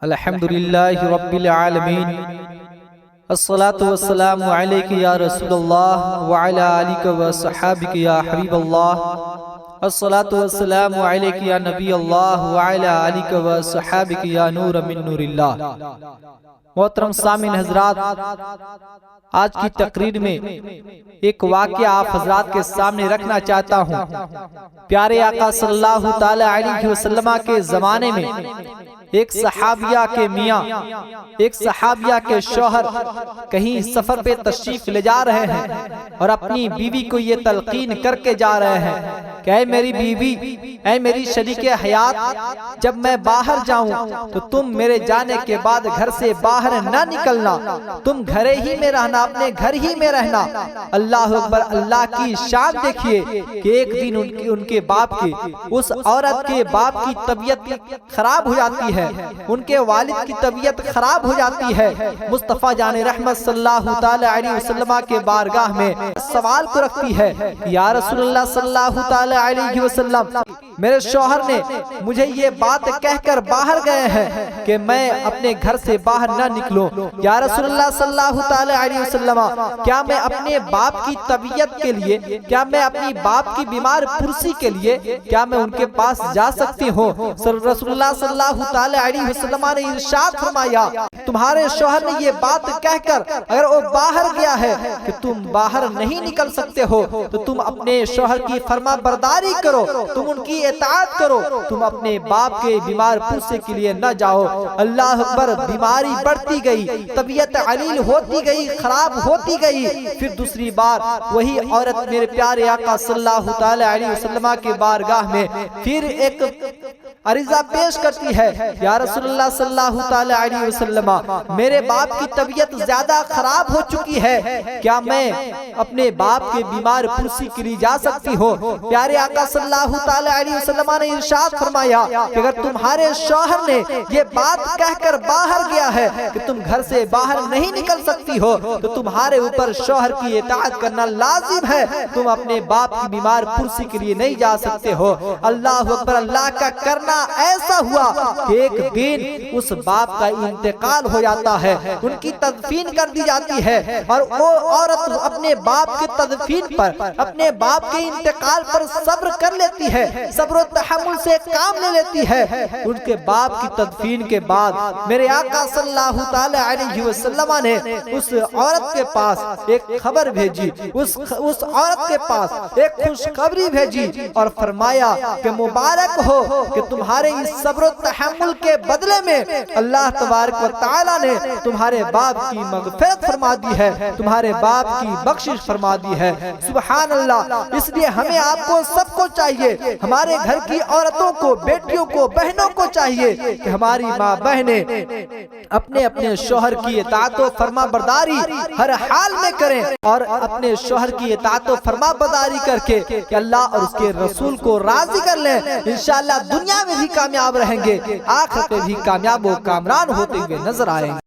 الحمدللہ رب العالمین الصلاة والسلام علیک یا رسول اللہ وعلی آلک و صحابک یا حبیب اللہ الصلاة والسلام علیک یا نبی اللہ وعلی آلک و صحابک یا نور من نور اللہ۔ محترم سامعین حضرات، آج کی تقریر میں ایک واقعہ آپ حضرات کے سامنے رکھنا چاہتا ہوں۔ پیارے آقا صلی اللہ تعالی علیہ وسلم کے زمانے میں ایک صحابیہ کے میاں، ایک صحابیہ کے شوہر کہیں سفر پہ تشریف لے جا رہے ہیں اور اپنی بیوی کو یہ تلقین کر کے جا رہے ہیں کہ اے میری بیوی، اے میری شریک حیات، جب میں باہر جاؤں تو تم میرے جانے کے بعد گھر سے باہر نہ نکلنا، تم گھر ہی میں رہنا، اپنے گھر ہی میں رہنا۔ اللہ اکبر! اللہ کی شان دیکھیے کہ ایک دن ان کے باپ کی، اس عورت کے باپ کی طبیعت خراب ہو جاتی ہے، ان کے والد کی طبیعت خراب ہو جاتی ہے۔ مصطفیٰ جان رحمت صلی اللہ تعالی علیہ وسلم کے بارگاہ میں سوال کو رکھتی ہے، یا رسول اللہ صلی اللہ تعالی علیہ وسلم، میرے شوہر نے مجھے یہ بات کہہ کر باہر گئے ہیں کہ میں اپنے گھر سے باہر نہ نکلوں۔ یا رسول اللہ صلی اللہ تعالی علیہ وسلم، کیا میں اپنے باپ کی طبیعت کے لیے، کیا میں اپنی باپ کی بیمار پرسی کے لیے، کیا میں ان کے پاس جا سکتی ہوں؟ رسول اللہ صلی اللہ تعالی علیہ وسلم نے ارشاد فرمایا، تمہارے شوہر نے یہ بات کہہ کر اگر وہ باہر گیا ہے کہ تم باہر نہیں نکل سکتے ہو تو تم اپنے شوہر کی فرما برداری کرو، تم ان کی اطاعت کرو، تم اپنے باپ کے بیمار پرسے کے لیے نہ جاؤ۔ اللہ اکبر! بیماری بڑھتی گئی، طبیعت علیل ہوتی گئی، خراب ہوتی گئی۔ پھر دوسری بار وہی عورت میرے پیارے آقا صلی اللہ تعالی علیہ وسلم کے بارگاہ میں پھر ایک عرضہ پیش کرتی ہے، یا رسول اللہ صلی اللہ تعالی علیہ وسلم، میرے باپ کی طبیعت زیادہ خراب ہو چکی ہے، کیا میں اپنے باپ کے بیمار پرسی کے لیے جا سکتی ہوں؟ پیارے آقا صلی اللہ تعالی علیہ وسلم نے ارشاد فرمایا کہ اگر تمہارے شوہر نے یہ بات کہہ کر باہر گیا ہے کہ تم گھر سے باہر نہیں نکل سکتی ہو تو تمہارے اوپر شوہر کی اطاعت کرنا لازم ہے، تم اپنے باپ کی بیمار پرسی کے لیے نہیں جا سکتے ہو۔ اللہ اکبر! اللہ کا کرنا ایسا ہوا کہ ایک دن اس باپ کا انتقال ہو جاتا ہے، ان کی تدفین کر دی جاتی ہے، اور وہ عورت اپنے باپ کے تدفین پر، اپنے باپ کے انتقال پر صبر کر لیتی ہے، صبر و تحمل سے کام لے لیتی ہے۔ ان کے باپ کی تدفین کے بعد میرے آقا صلی اللہ تعالی علیہ وسلم نے اس عورت کے پاس ایک خبر بھیجی، اس عورت کے پاس ایک خوشخبری بھیجی اور فرمایا کہ مبارک ہو کہ تمہارے اس صبر و تحمل کے بدلے میں اللہ تبارک و تعالی نے تمہارے باپ کی مغفرت فرما دی ہے، تمہارے باپ کی بخشش فرما دی ہے۔ سبحان اللہ! اس لیے ہمیں آپ کو سب کو چاہیے، ہمارے گھر کی عورتوں کو، بیٹیوں کو، بہنوں کو چاہیے کہ ہماری ماں بہنیں اپنے اپنے شوہر کی اطاعت و فرما برداری ہر حال میں کریں، اور اپنے شوہر کی اطاعت و فرما برداری کر کے کہ اللہ اور اس کے رسول کو راضی کر لیں۔ انشاءاللہ دنیا میں بھی کامیاب رہیں گے، آخرت میں بھی کامیاب و کامران ہوتے ہوئے نظر آئیں گے۔